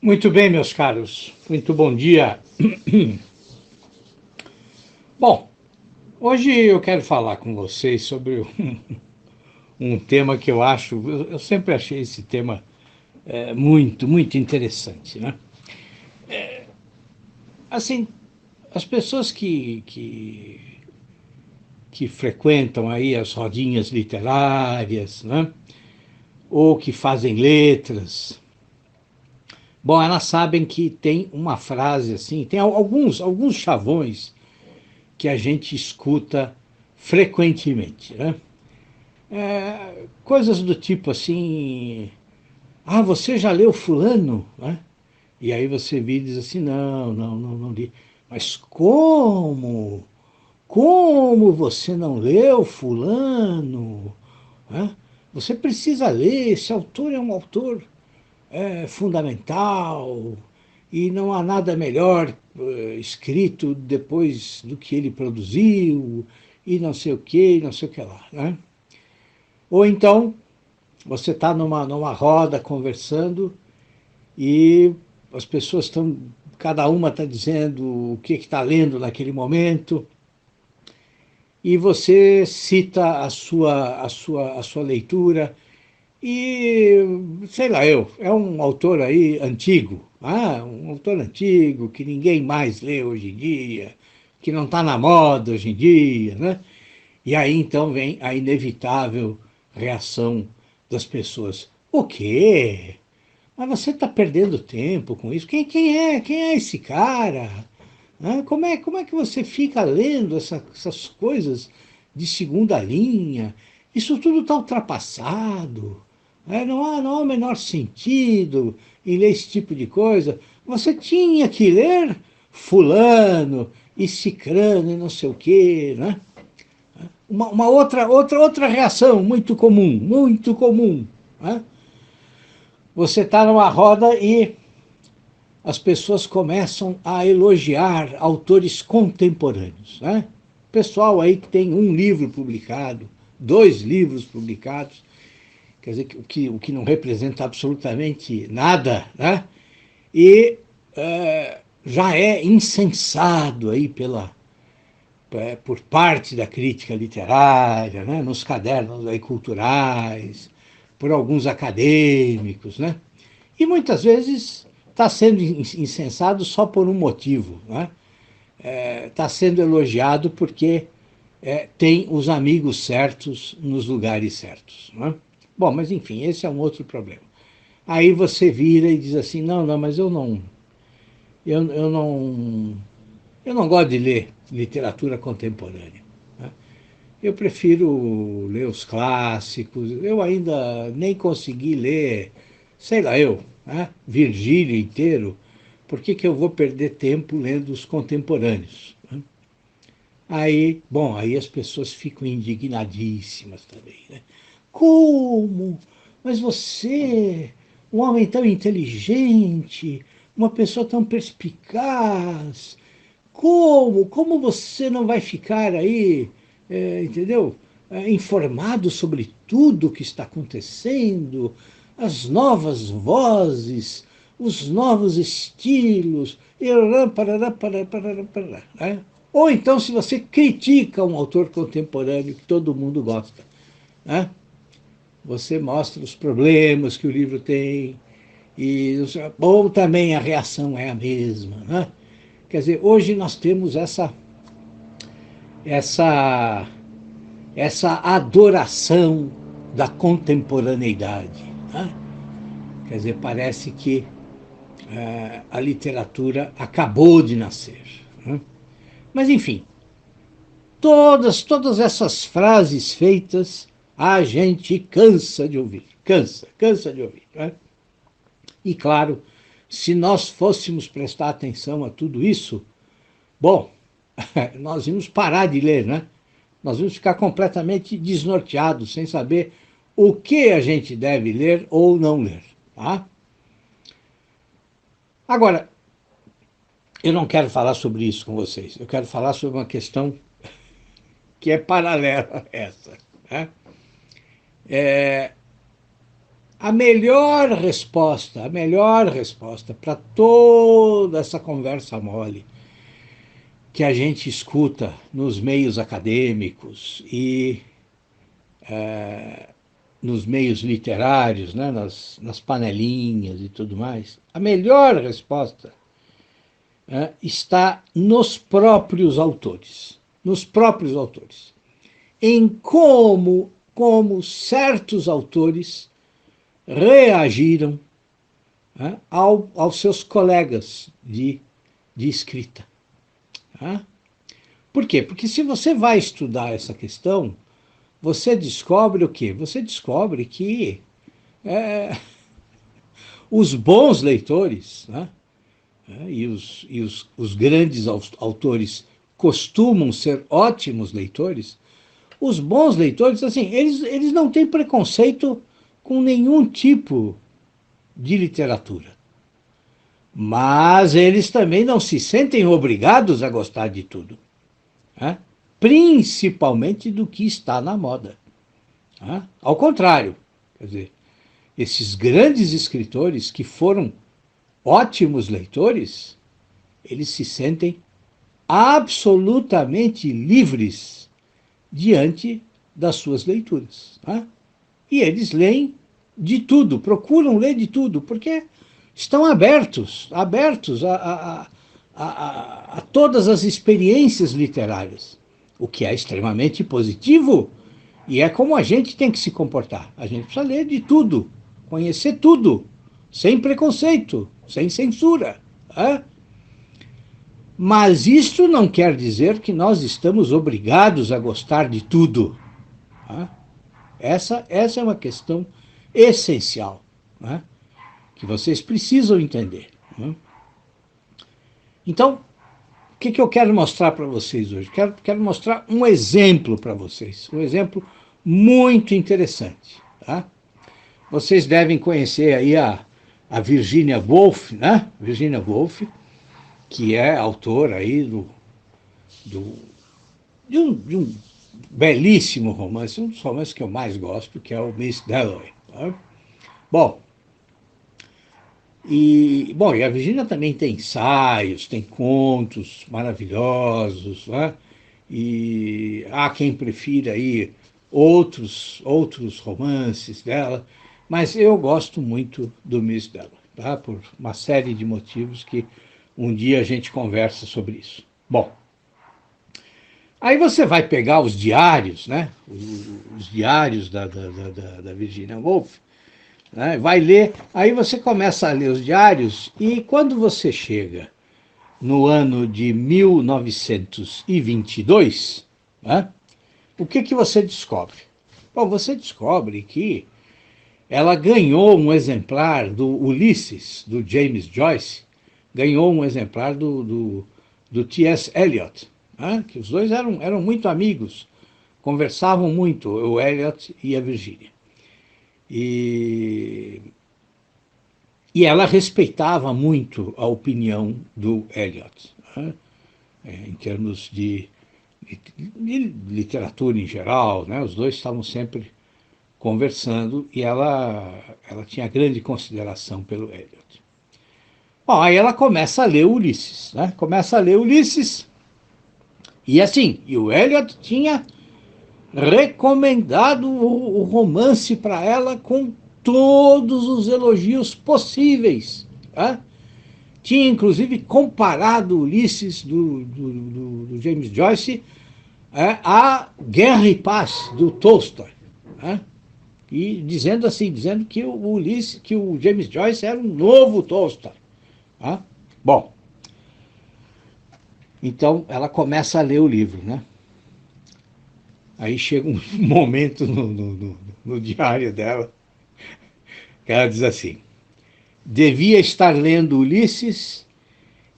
Muito bem, meus caros. Muito bom dia. Bom, hoje eu quero falar com vocês sobre um tema que eu sempre achei esse tema muito interessante, né? Assim, as pessoas que frequentam aí as rodinhas literárias, né? Ou que fazem letras, bom, elas sabem que tem uma frase assim, tem alguns chavões que a gente escuta frequentemente, né? Coisas do tipo assim, ah, você já leu fulano? Né? E aí você vira e diz assim, não li. Mas como? Como você não leu fulano? Né? Você precisa ler, esse autor é um autor fundamental e não há nada melhor escrito depois do que ele produziu e não sei o que, não sei o que lá. Né? Ou então você está numa roda conversando e as pessoas estão, cada uma está dizendo o que está lendo naquele momento e você cita a sua leitura e, sei lá, é um autor aí antigo, um autor antigo que ninguém mais lê hoje em dia, que não está na moda hoje em dia, né? E aí então vem a inevitável reação das pessoas. O quê? Mas você está perdendo tempo com isso? Quem é esse cara? Como é que você fica lendo essas coisas de segunda linha? Isso tudo está ultrapassado. Não há o menor sentido em ler esse tipo de coisa. Você tinha que ler fulano e cicrano e não sei o quê, né? Uma outra reação muito comum. Né? Você está numa roda e as pessoas começam a elogiar autores contemporâneos. Né? Pessoal aí que tem um livro publicado, 2 livros publicados, quer dizer, o que não representa absolutamente nada, né? E já é incensado aí por parte da crítica literária, né? Nos cadernos aí culturais, por alguns acadêmicos, né? E muitas vezes está sendo incensado só por um motivo, né? Está sendo elogiado porque tem os amigos certos nos lugares certos. Né? Bom, mas enfim, esse é um outro problema. Aí você vira e diz assim, não, mas eu não gosto de ler literatura contemporânea. Né? Eu prefiro ler os clássicos. Eu ainda nem consegui ler, sei lá, né? Virgílio inteiro. Por que eu vou perder tempo lendo os contemporâneos? Né? Aí as pessoas ficam indignadíssimas também. Né? Como? Mas você, um homem tão inteligente, uma pessoa tão perspicaz, como você não vai ficar aí, entendeu? Informado sobre tudo o que está acontecendo, as novas vozes, os novos estilos, e parará, né? Ou então, se você critica um autor contemporâneo que todo mundo gosta, né? Você mostra os problemas que o livro tem, ou também a reação é a mesma. Né? Quer dizer, hoje nós temos essa, essa adoração da contemporaneidade. Né? Quer dizer, parece que a literatura acabou de nascer. Né? Mas, enfim, todas essas frases feitas a gente cansa de ouvir. Cansa de ouvir. Né? E, claro, se nós fôssemos prestar atenção a tudo isso, bom, nós íamos parar de ler, né? Nós vamos ficar completamente desnorteados, sem saber o que a gente deve ler ou não ler. Tá? Agora, eu não quero falar sobre isso com vocês. Eu quero falar sobre uma questão que é paralela a essa. Né? a melhor resposta para toda essa conversa mole que a gente escuta nos meios acadêmicos e nos meios literários, né, nas panelinhas e tudo mais, a melhor resposta está nos próprios autores. Nos próprios autores. Em como certos autores reagiram aos seus colegas de escrita. Por quê? Porque se você vai estudar essa questão, você descobre o quê? Você descobre que os bons leitores, e os grandes autores costumam ser ótimos leitores, os bons leitores, assim, eles não têm preconceito com nenhum tipo de literatura. Mas eles também não se sentem obrigados a gostar de tudo. Principalmente do que está na moda. Ao contrário, quer dizer, esses grandes escritores que foram ótimos leitores, eles se sentem absolutamente livres diante das suas leituras. E eles leem de tudo, procuram ler de tudo, porque estão abertos a todas as experiências literárias, o que é extremamente positivo, e é como a gente tem que se comportar. A gente precisa ler de tudo, conhecer tudo, sem preconceito, sem censura. Mas isso não quer dizer que nós estamos obrigados a gostar de tudo. Essa é uma questão essencial, que vocês precisam entender. Então, o que eu quero mostrar para vocês hoje? Quero mostrar um exemplo para vocês, um exemplo muito interessante. Vocês devem conhecer aí a Virginia Woolf, né? Virginia Woolf, que é autora aí de um belíssimo romance, um dos romances que eu mais gosto, que é o Miss Dalloway. Bom, e a Virginia também tem ensaios, tem contos maravilhosos, e há quem prefira aí outros romances dela, mas eu gosto muito do Miss Dalloway, por uma série de motivos que um dia a gente conversa sobre isso. Bom, aí você vai pegar os diários, né? Os diários da Virginia Woolf, né? Vai ler, aí você começa a ler os diários e quando você chega no ano de 1922, o que você descobre? Bom, você descobre que ela ganhou um exemplar do Ulisses, do James Joyce, ganhou um exemplar do T.S. Eliot, que os dois eram muito amigos, conversavam muito, o Eliot e a Virginia. E ela respeitava muito a opinião do Eliot, em termos de literatura em geral, os dois estavam sempre conversando e ela tinha grande consideração pelo Eliot. Bom, aí ela começa a ler Ulisses, começa a ler Ulisses, e assim, e o Eliot tinha recomendado o romance para ela com todos os elogios possíveis. Tinha, inclusive, comparado Ulisses do James Joyce a Guerra e Paz, do Tolstói. E dizendo que o James Joyce era um novo Tolstói. Bom, então ela começa a ler o livro, Aí chega um momento no diário dela que ela diz assim: devia estar lendo Ulisses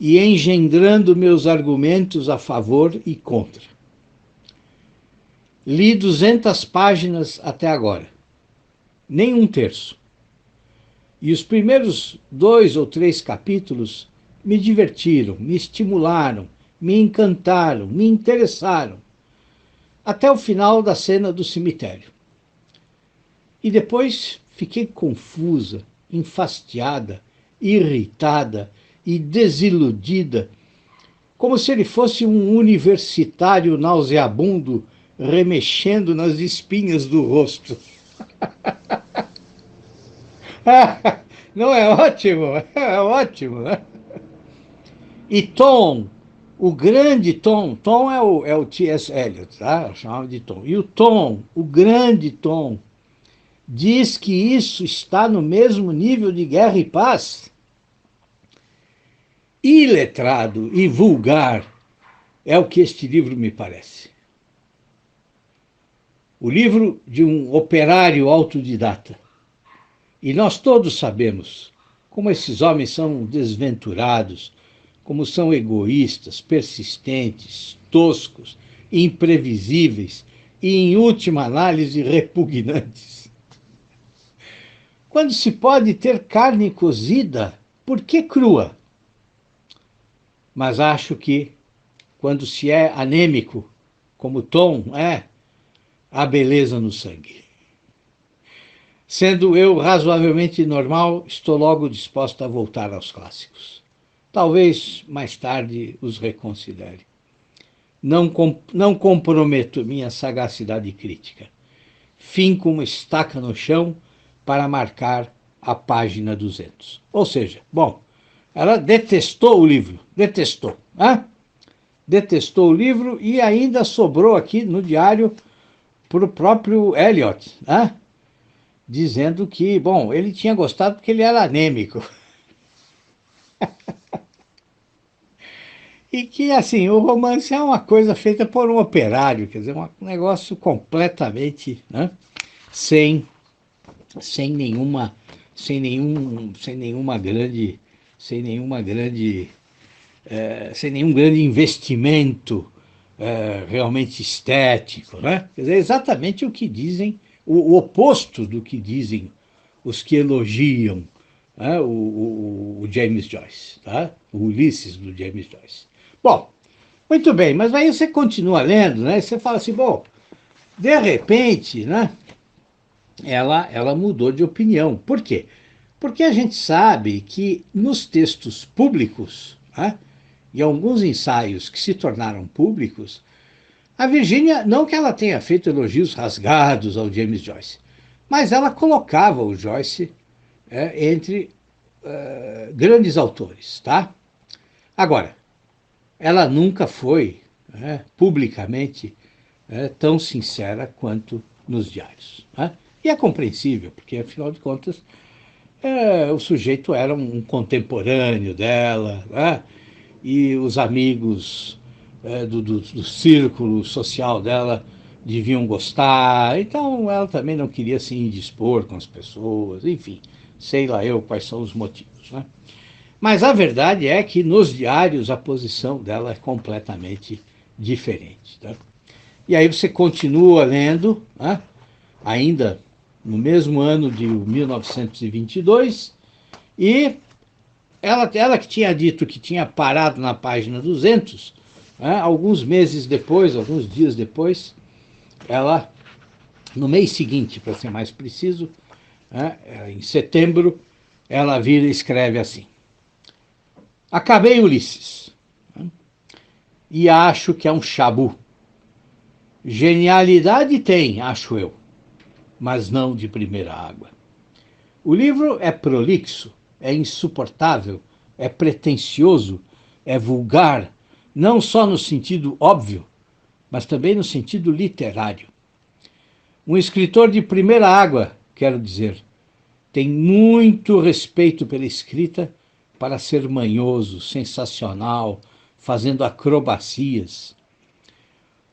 e engendrando meus argumentos a favor e contra. Li 200 páginas até agora, nem um terço. E os primeiros 2 ou 3 capítulos me divertiram, me estimularam, me encantaram, me interessaram, até o final da cena do cemitério. E depois fiquei confusa, enfastiada, irritada e desiludida, como se ele fosse um universitário nauseabundo remexendo nas espinhas do rosto. Não é ótimo? É ótimo, né? E Tom, o grande Tom, Tom é o T.S. Eliot, tá? Eu chamava de Tom. E o Tom, o grande Tom, diz que isso está no mesmo nível de Guerra e Paz. Iletrado e vulgar é o que este livro me parece. O livro de um operário autodidata. E nós todos sabemos como esses homens são desventurados, como são egoístas, persistentes, toscos, imprevisíveis e, em última análise, repugnantes. Quando se pode ter carne cozida, por que crua? Mas acho que, quando se é anêmico, como Tom é, há beleza no sangue. Sendo eu razoavelmente normal, estou logo disposto a voltar aos clássicos. Talvez mais tarde os reconsidere. Não comprometo minha sagacidade crítica. Finco uma estaca no chão para marcar a página 200. Ou seja, bom, ela detestou o livro, detestou. Hein? Detestou o livro e ainda sobrou aqui no diário para o próprio Eliot, né? Dizendo que, bom, ele tinha gostado porque ele era anêmico. E que, assim, o romance é uma coisa feita por um operário, quer dizer, um negócio completamente, né, sem, sem nenhuma, sem nenhuma grande, sem nenhuma grande, sem nenhum grande investimento realmente estético, né? Quer dizer, exatamente o que dizem, o oposto do que dizem os que elogiam, né, o James Joyce, tá? O Ulisses do James Joyce. Bom, muito bem, mas aí você continua lendo, né? Você fala assim, bom, de repente, né? Ela mudou de opinião. Por quê? Porque a gente sabe que nos textos públicos, né, e alguns ensaios que se tornaram públicos, a Virginia, não que ela tenha feito elogios rasgados ao James Joyce, mas ela colocava o Joyce entre grandes autores, tá? Agora, ela nunca foi publicamente tão sincera quanto nos diários. Né? E é compreensível, porque, afinal de contas, o sujeito era um contemporâneo dela, né? E os amigos do círculo social dela deviam gostar, então ela também não queria se indispor com as pessoas, enfim, sei lá eu quais são os motivos. Né? Mas a verdade é que nos diários a posição dela é completamente diferente. Tá? E aí você continua lendo, né? Ainda no mesmo ano de 1922, e ela que tinha dito que tinha parado na página 200, né? Alguns meses depois, alguns dias depois, ela, no mês seguinte, para ser mais preciso, né? Em setembro, ela vira e escreve assim: acabei Ulisses, né? E acho que é um chabu. Genialidade tem, acho eu, mas não de primeira água. O livro é prolixo, é insuportável, é pretensioso, é vulgar, não só no sentido óbvio, mas também no sentido literário. Um escritor de primeira água, quero dizer, tem muito respeito pela escrita para ser manhoso, sensacional, fazendo acrobacias.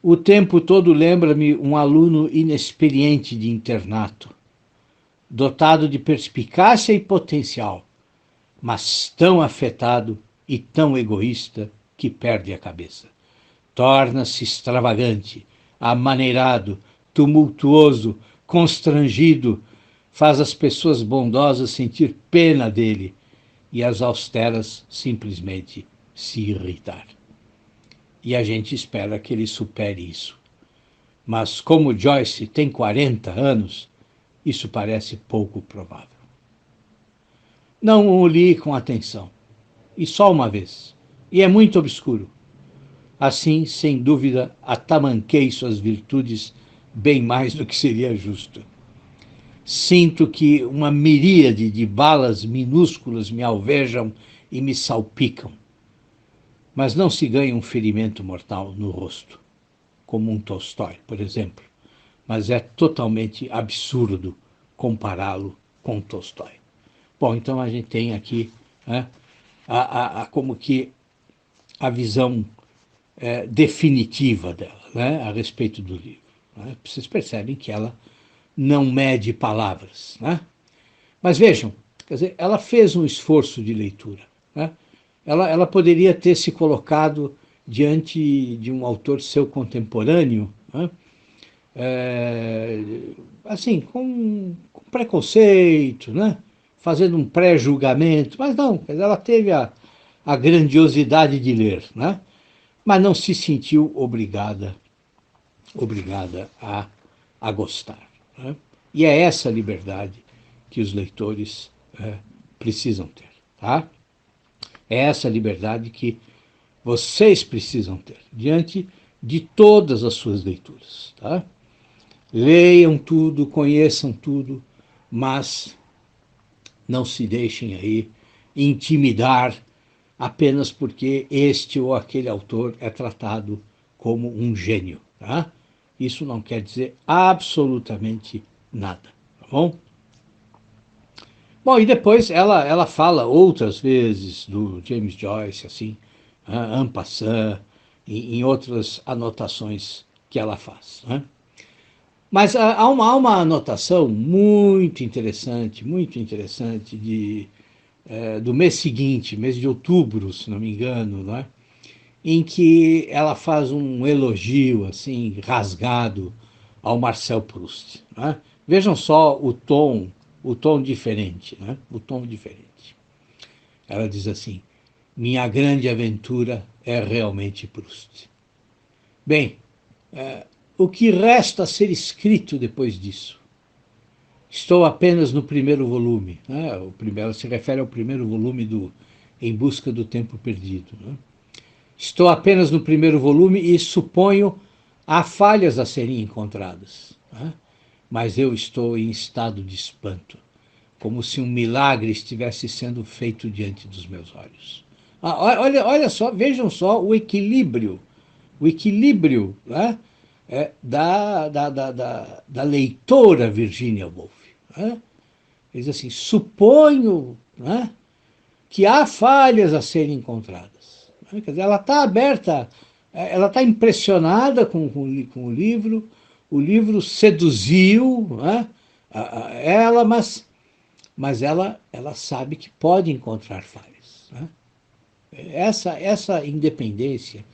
O tempo todo lembra-me um aluno inexperiente de internato, dotado de perspicácia e potencial, mas tão afetado e tão egoísta que perde a cabeça. Torna-se extravagante, amaneirado, tumultuoso, constrangido, faz as pessoas bondosas sentir pena dele e as austeras simplesmente se irritar. E a gente espera que ele supere isso. Mas como Joyce tem 40 anos, Isso parece pouco provável. Não o li com atenção, e só uma vez, e é muito obscuro. Assim, sem dúvida, atamanquei suas virtudes bem mais do que seria justo. Sinto que uma miríade de balas minúsculas me alvejam e me salpicam, mas não se ganha um ferimento mortal no rosto, como um Tolstói, por exemplo, mas é totalmente absurdo compará-lo com Tolstói. Bom, então a gente tem aqui, né, como que a visão definitiva dela, né, a respeito do livro. Né? Vocês percebem que ela não mede palavras. Né? Mas vejam, quer dizer, ela fez um esforço de leitura. Né? Ela poderia ter se colocado diante de um autor seu contemporâneo, né? Assim, com preconceito, né? Fazendo um pré-julgamento, mas não, ela teve a grandiosidade de ler, né? Mas não se sentiu obrigada a gostar. Né? E é essa liberdade que os leitores precisam ter. Tá? É essa liberdade que vocês precisam ter diante de todas as suas leituras. Tá? Leiam tudo, conheçam tudo, mas não se deixem aí intimidar apenas porque este ou aquele autor é tratado como um gênio. Tá? Isso não quer dizer absolutamente nada. Tá bom? Bom, e depois ela fala outras vezes do James Joyce, assim, en passant, em outras anotações que ela faz. Né? Mas há uma anotação muito interessante do mês seguinte, mês de outubro, se não me engano, né? Em que ela faz um elogio assim rasgado ao Marcel Proust. Né? Vejam só o tom diferente, né? O tom diferente. Ela diz assim: minha grande aventura é realmente Proust. Bem, o que resta a ser escrito depois disso? Estou apenas no primeiro volume. Né? Ela se refere ao primeiro volume do Em Busca do Tempo Perdido. Né? Estou apenas no primeiro volume e suponho há falhas a serem encontradas. Né? Mas eu estou em estado de espanto, como se um milagre estivesse sendo feito diante dos meus olhos. Olha só, vejam só o equilíbrio né? Da leitora Virginia Woolf. Né? Diz assim, suponho, né, que há falhas a serem encontradas. Quer dizer, ela está aberta, ela está impressionada com o livro seduziu, né, ela, mas ela sabe que pode encontrar falhas. Né? Essa independência,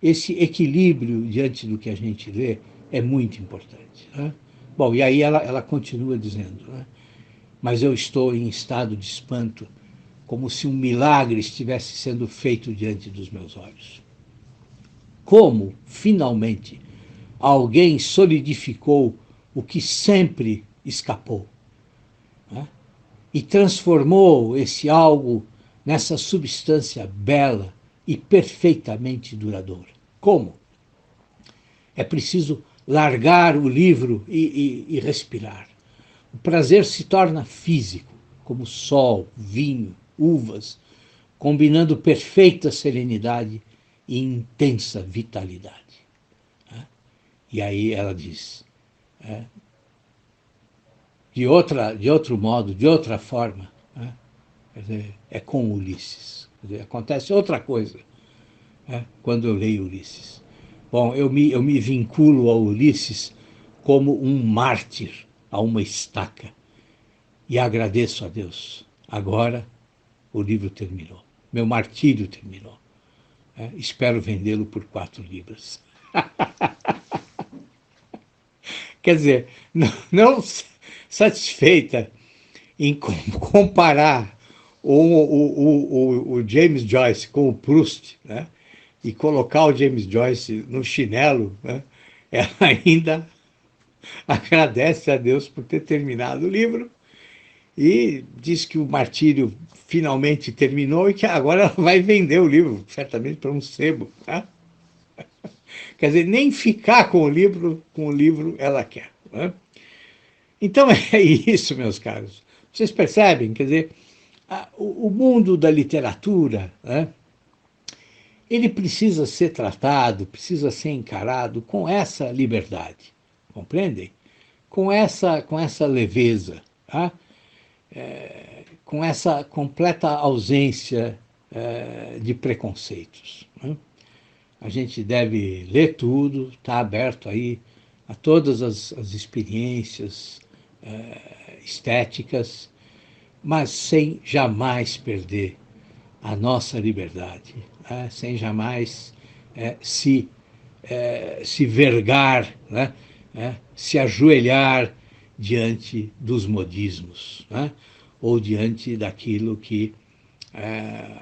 esse equilíbrio diante do que a gente lê é muito importante. Né? Bom, e aí ela continua dizendo, né? Mas eu estou em estado de espanto, como se um milagre estivesse sendo feito diante dos meus olhos. Como, finalmente, alguém solidificou o que sempre escapou, né? E transformou esse algo nessa substância bela e perfeitamente duradoura. Como? É preciso largar o livro e respirar. O prazer se torna físico, como sol, vinho, uvas, combinando perfeita serenidade e intensa vitalidade. E aí ela diz, de outro modo, de outra forma, quer dizer, é com Ulisses. Quer dizer, acontece outra coisa quando eu leio Ulisses. Bom, eu me vinculo ao Ulisses como um mártir a uma estaca e agradeço a Deus. Agora o livro terminou. Meu martírio terminou. Espero vendê-lo por 4 libras. Quer dizer, não satisfeita em comparar o James Joyce com o Proust, né? E colocar o James Joyce no chinelo, né? Ela ainda agradece a Deus por ter terminado o livro e diz que o martírio finalmente terminou e que agora ela vai vender o livro, certamente para um sebo. Tá? Quer dizer, nem ficar com o livro ela quer. Né? Então é isso, meus caros. Vocês percebem? Quer dizer, o mundo da literatura, né, ele precisa ser tratado, precisa ser encarado com essa liberdade, compreendem? Com essa leveza, tá? Com essa completa ausência de preconceitos. Né? A gente deve ler tudo, está aberto aí a todas as experiências estéticas, mas sem jamais perder a nossa liberdade, né? Sem jamais se vergar, né? Se ajoelhar diante dos modismos, né? Ou diante daquilo que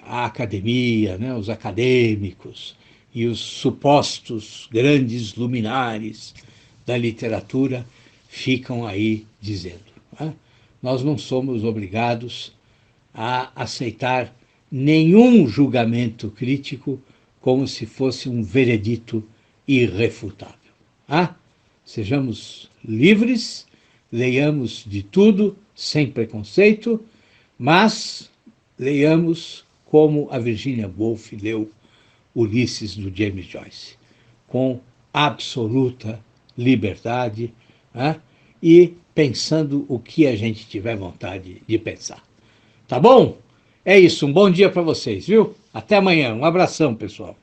a academia, né? Os acadêmicos e os supostos grandes luminares da literatura ficam aí dizendo. Né? Nós não somos obrigados a aceitar nenhum julgamento crítico como se fosse um veredito irrefutável. Ah, sejamos livres, leiamos de tudo, sem preconceito, mas leiamos como a Virginia Woolf leu Ulisses do James Joyce, com absoluta liberdade, né? E pensando o que a gente tiver vontade de pensar. Tá bom? É isso, um bom dia para vocês, viu? Até amanhã, um abração, pessoal.